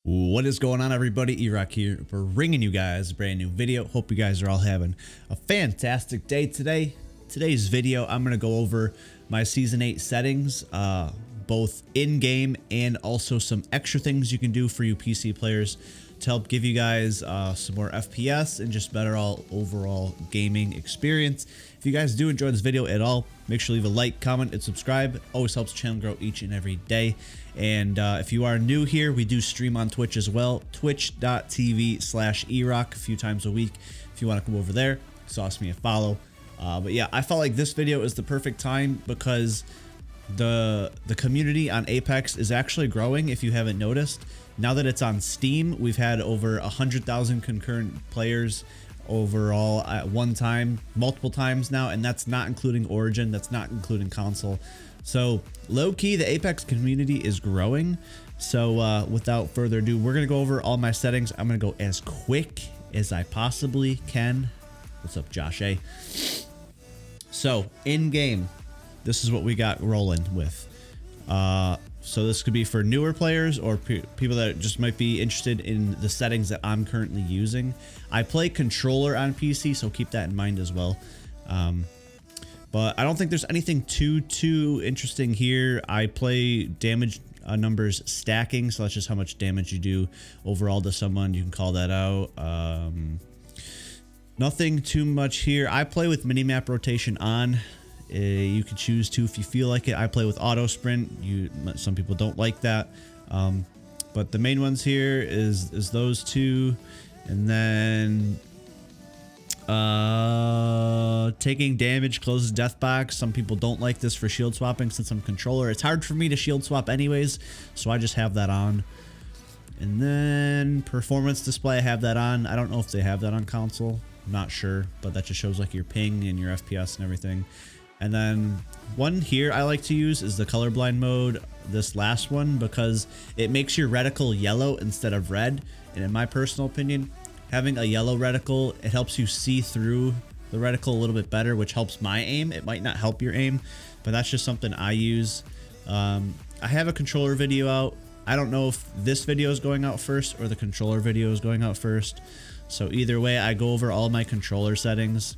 What is going on, everybody? Erock here, bringing you guys a brand new video. Hope you guys are all having a fantastic day today. Today's video, I'm going to go over my Season 8 settings, both in-game and also some extra things you can do for you PC players to help give you guys some more FPS and just better overall gaming experience. If you guys do enjoy this video at all, make sure to leave a like, comment, and subscribe. Always helps the channel grow each and every day. And if you are new here, we do stream on Twitch as well, twitch.tv/Erock a few times a week. If you want to come over there, sauce me a follow. But yeah, I felt like this video is the perfect time because the community on Apex is actually growing. If you haven't noticed, now that it's on Steam, we've had over 100,000 concurrent players overall at one time, multiple times now, and that's not including Origin, that's not including console. So low-key, the Apex community is growing. So without further ado, we're gonna go over all my settings. I'm gonna go as quick as I possibly can. What's up, Josh A? So in game, this is what we got rolling with. So this could be for newer players or people that just might be interested in the settings that I'm currently using. I play controller on PC, so keep that in mind as well. But I don't think there's anything too interesting here. I play damage numbers stacking, so that's just how much damage you do overall to someone. You can call that out. Nothing too much here. I play with minimap rotation on. You can choose to if you feel like it. I play with auto sprint. Some people don't like that, but the main ones here is those two, and then taking damage closes death box. Some people don't like this for shield swapping since I'm controller. It's hard for me to shield swap anyways, so I just have that on. And then performance display, I have that on. I don't know if they have that on console. I'm not sure, but that just shows like your ping and your FPS and everything. And then one here I like to use is the colorblind mode, this last one, because it makes your reticle yellow instead of red. And in my personal opinion, having a yellow reticle, it helps you see through the reticle a little bit better, which helps my aim. It might not help your aim, but that's just something I use. I have a controller video out. I don't know if this video is going out first or the controller video is going out first. So either way, I go over all my controller settings.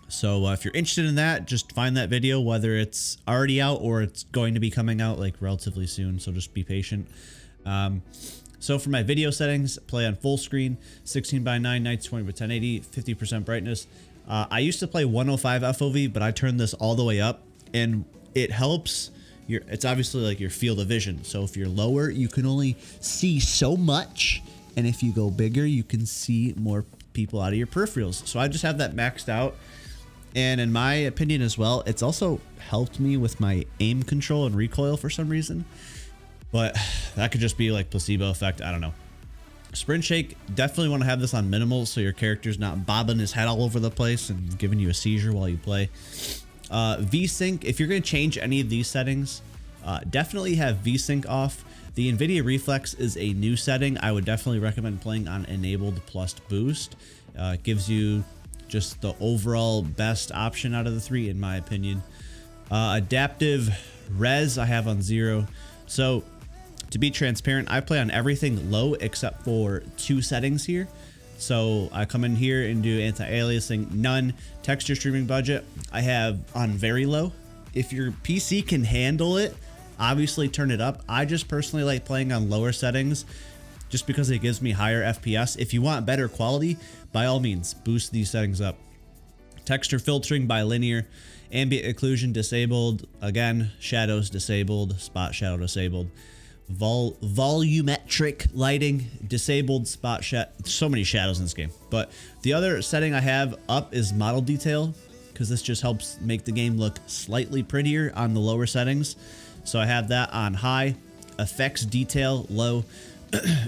So if you're interested in that, just find that video, whether it's already out or it's going to be coming out like relatively soon. So just be patient. So for my video settings, play on full screen, 16:9, 920 by 1080, 50% brightness. I used to play 105 FOV, but I turned this all the way up, and it helps it's obviously like your field of vision. So if you're lower, you can only see so much, and if you go bigger, you can see more people out of your peripherals. So I just have that maxed out. And in my opinion as well, it's also helped me with my aim control and recoil for some reason. But that could just be like placebo effect. I don't know. Sprint shake, definitely want to have this on minimal so your character's not bobbing his head all over the place and giving you a seizure while you play. VSync, if you're going to change any of these settings, definitely have VSync off. The NVIDIA Reflex is a new setting. I would definitely recommend playing on enabled plus boost. It gives you just the overall best option out of the three, in my opinion. Adaptive res I have on 0. So to be transparent, I play on everything low except for 2 settings here. So I come in here and do anti-aliasing, none. Texture streaming budget I have on very low. If your PC can handle it, obviously turn it up. I just personally like playing on lower settings just because it gives me higher FPS. If you want better quality, by all means, boost these settings up. Texture filtering by linear, ambient occlusion disabled, again, shadows disabled, spot shadow disabled, volumetric lighting disabled, spot shadow. So many shadows in this game. But the other setting I have up is model detail, because this just helps make the game look slightly prettier on the lower settings. So I have that on high. Effects detail low.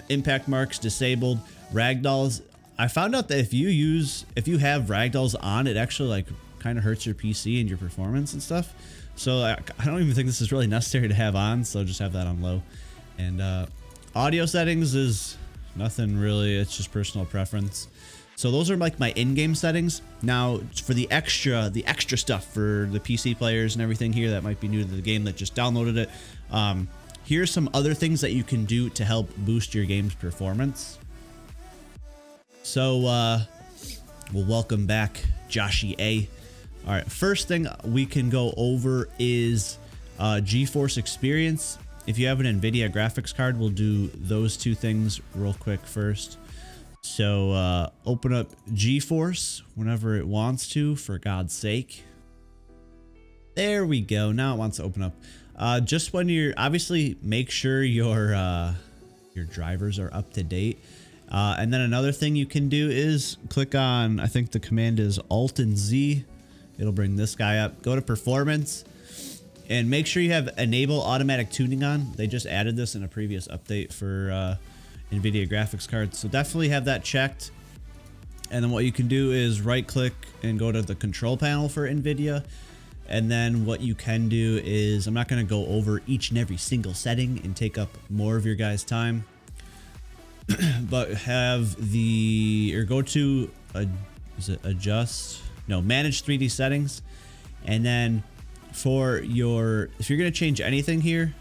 Impact marks disabled. Ragdolls, I found out that if you have ragdolls on, it actually like kind of hurts your PC and your performance and stuff. So I don't even think this is really necessary to have on, so just have that on low. And audio settings is nothing really, it's just personal preference. So those are like my in-game settings. Now for the extra stuff for the PC players and everything here that might be new to the game that just downloaded it, Here's some other things that you can do to help boost your game's performance. So, well, welcome back, Joshy A. All right, first thing we can go over is GeForce Experience. If you have an NVIDIA graphics card, we'll do those two things real quick first. So open up GeForce whenever it wants to, for God's sake. There we go. Now it wants to open up. Just when you're, obviously make sure your drivers are up to date. And then another thing you can do is click on, I think the command is Alt and Z. It'll bring this guy up. Go to Performance and make sure you have Enable Automatic Tuning on. They just added this in a previous update for NVIDIA graphics cards. So definitely have that checked. And then what you can do is right click and go to the control panel for NVIDIA. And then what you can do is, I'm not going to go over each and every single setting and take up more of your guys' time. But have the, or go to, is it adjust? No, manage 3D settings. And then for your, if you're going to change anything here,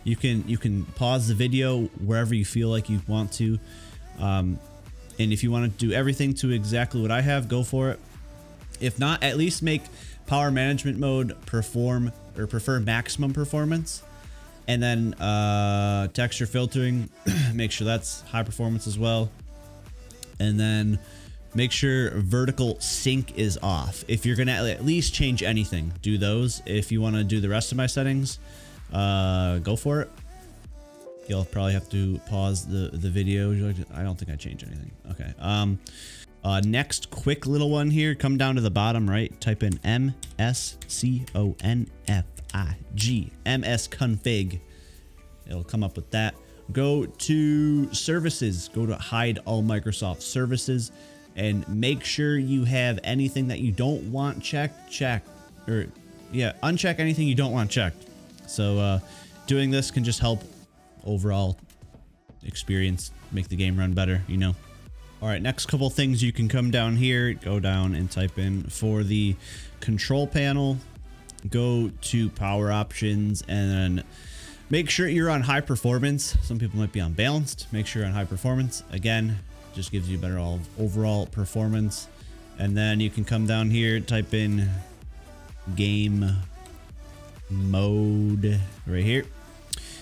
you can pause the video wherever you feel like you want to. And if you want to do everything to exactly what I have, go for it. If not, at least make power management mode perform or prefer maximum performance. And then texture filtering, make sure that's high performance as well. And then make sure vertical sync is off. If you're gonna at least change anything, do those. If you want to do the rest of my settings, go for it. You'll probably have to pause the video. I don't think I changed anything. Okay. Next quick little one here, come down to the bottom right, type in msconfig, msconfig. It'll come up with that. Go to services, go to hide all Microsoft services, and make sure you have anything that you don't want checked, uncheck anything you don't want checked. So doing this can just help overall experience, make the game run better, you know. All right, next couple things, you can come down here, go down and type in for the control panel, go to power options, and then make sure you're on high performance. Some people might be on balanced. Make sure you're on high performance. Again, just gives you better overall performance. And then you can come down here, type in game mode right here.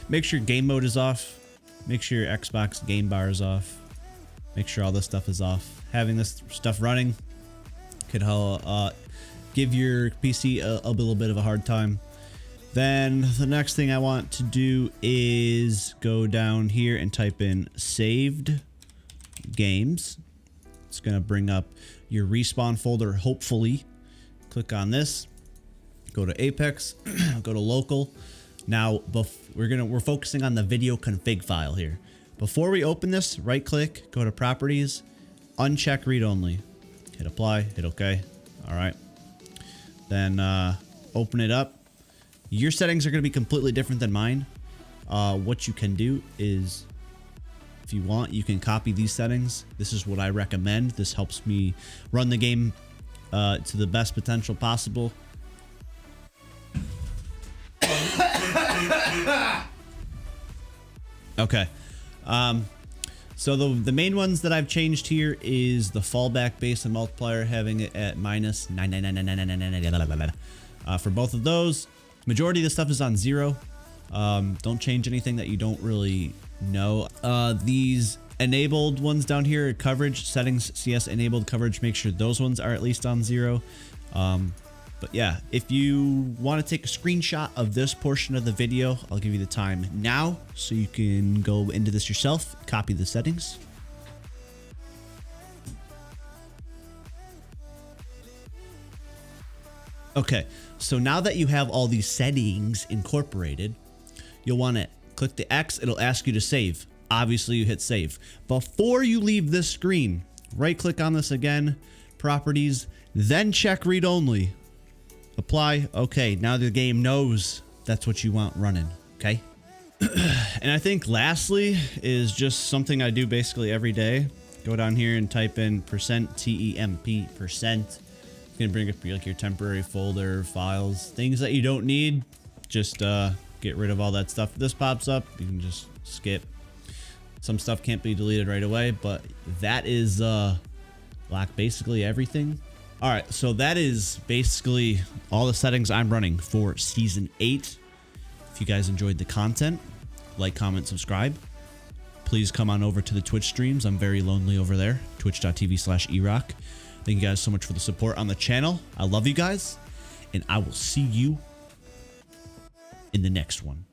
Make sure game mode is off. Make sure your Xbox game bar is off. Make sure all this stuff is off. Having this stuff running could give your PC a little bit of a hard time. Then the next thing I want to do is go down here and type in saved games. It's going to bring up your respawn folder, hopefully. Click on this. Go to Apex. Go to local. Now we're focusing on the video config file here. Before we open this, right click, go to properties, uncheck read only, hit apply, hit OK. All right. Then open it up. Your settings are going to be completely different than mine. What you can do is, if you want, you can copy these settings. This is what I recommend. This helps me run the game to the best potential possible. Okay. So the main ones that I've changed here is the fallback base and multiplier, having it at minus 9999999. For both of those, majority of the stuff is on 0. Don't change anything that you don't really know. These enabled ones down here, coverage settings, CS enabled coverage, make sure those ones are at least on 0. But yeah, if you want to take a screenshot of this portion of the video, I'll give you the time now so you can go into this yourself, copy the settings. Okay, so now that you have all these settings incorporated, you'll want to click the X. It'll ask you to save. Obviously, you hit save. Before you leave this screen, right click on this again, properties, then check read only. Apply. Okay, now the game knows that's what you want running. Okay. And I think lastly is just something I do basically every day. Go down here and type in %temp%. It's gonna bring up like your temporary folder files, things that you don't need. Just get get rid of all that stuff. If this pops up, you can just skip. Some stuff can't be deleted right away, but that is like basically everything. All right, so that is basically all the settings I'm running for Season 8. If you guys enjoyed the content, like, comment, subscribe. Please come on over to the Twitch streams. I'm very lonely over there. Twitch.tv/Erock. Thank you guys so much for the support on the channel. I love you guys, and I will see you in the next one.